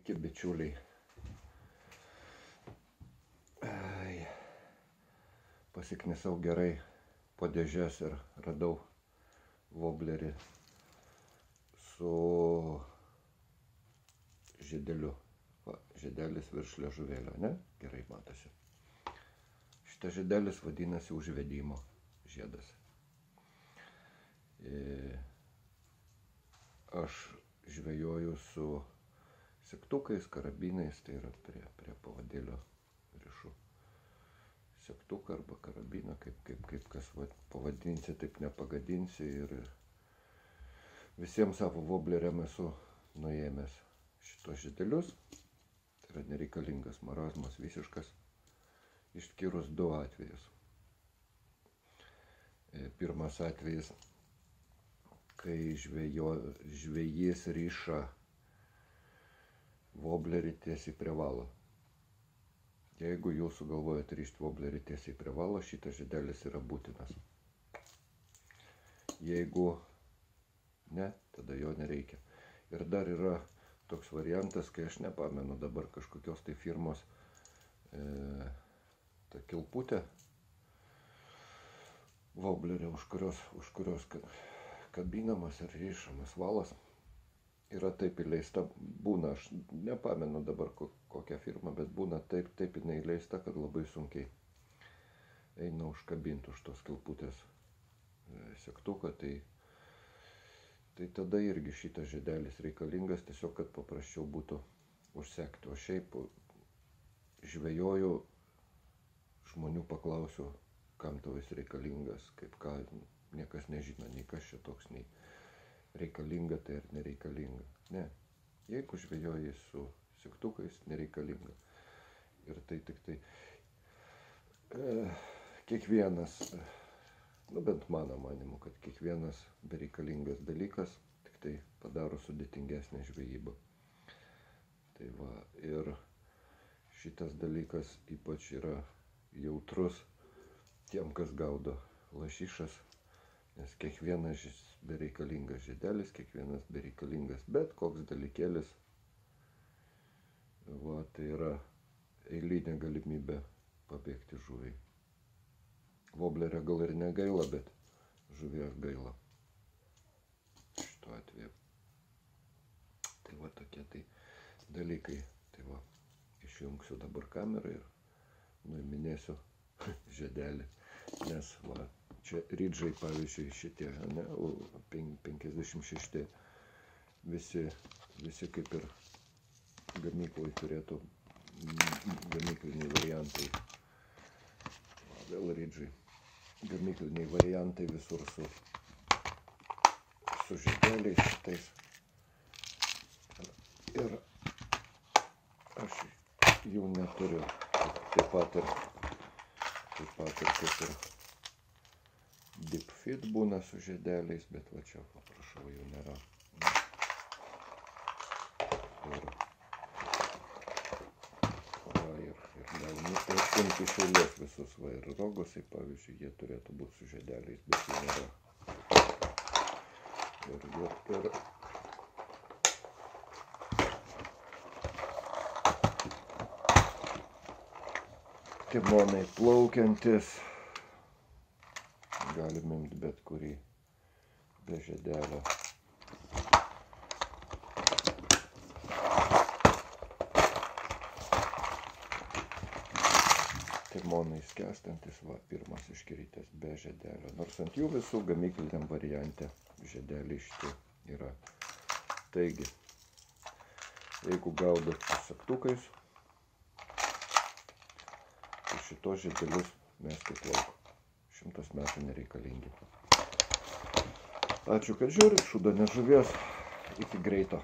Sveiki, bičiuliai. Pasiknisau gerai po dėžės ir radau woblerį su žiedeliu. Va, žiedelis virš liežuvėlio, ne? Gerai matosi. Šitas žiedelis vadinasi užvedimo žiedas. Aš žvejoju su segtukais, karabinais, tai yra prie pavadėlio rišu segtuką arba karabiną, kaip kas pavadinsi, taip nepagadinsi, ir visiems savo wobleriam esu nuėmęs šitos žiedelius. Tai yra nereikalingas marazmas visiškas, išskyrus du atvejus. Pirmas atvejis, kai žvejys riša woblerį tiesiai prie valo. Jeigu jūs sugalvojate rišti woblerį tiesiai prie valo, šitas žiedelis yra būtinas. Jeigu ne, tada jo nereikia. Ir dar yra toks variantas, kai aš nepamenu dabar kažkokios tai firmos ta kilputė woblerio, už kurios kabinamas ir rišamas valas, yra taip įleista, būna, aš nepamenu dabar kokią firmą, bet būna taip jinai įleista, kad labai sunkiai eina užkabinti už tos kilputės segtuką, tai tada irgi šitas žiedelis reikalingas, tiesiog kad paprasčiau būtų užsekti. O šiaip žvejoju, žmonių paklausiu, kam tau jis reikalingas, kaip ką, niekas nežino, nei kas čia toks, nei reikalinga tai ar nereikalinga. Ne, jeigu žvejoji su segtukais, nereikalinga. Ir tai tik tai kiekvienas, bent mano manimu, kad kiekvienas bereikalingas dalykas tik tai padaro sudėtingesnę žvejybą. Tai va, ir šitas dalykas ypač yra jautrus tiem, kas gaudo lašišas, nes kiekvienas bereikalingas žiedelis, kiekvienas bereikalingas bet koks dalykėlis, va, tai yra eilinė galimybė pabėgti žuviai. Woblerio gal ir negaila, bet žuvies gaila šituo atveju. Tai va, tokie tai dalykai. Tai va, išjungsiu dabar kamerą ir nuiminėsiu žiedelį, nes va, čia ridžai, pavyzdžiui, šitie, ne, 56, visi kaip ir gamyklai turėtų, gamykliniai variantai, vėl ridžai, gamykliniai variantai visur su žiedeliais šitais. Ir aš jų neturiu, taip pat ir kaip ir Deep Fit būna su žiedeliais, bet va čia, paprašau, jų nėra. Ir galime imti iš eilės visus, va, ir rogosai, pavyzdžiui, jie turėtų būti su žiedeliais, bet jų nėra. Ir timonai plaukiantis, galim imti bet kurį be žiedelio. Timonai skęstantis, va, pirmas iškritęs be žiedelio. Nors ant jų visų gamykliniam variante žiedeliai šitie yra. Taigi, jeigu gaudot su segtukais, tai šitos žiedelius meskit lauk. 100 metų nereikalingi. Ačiū, kad žiūrit, šūdo ne žuvies. Iki greito.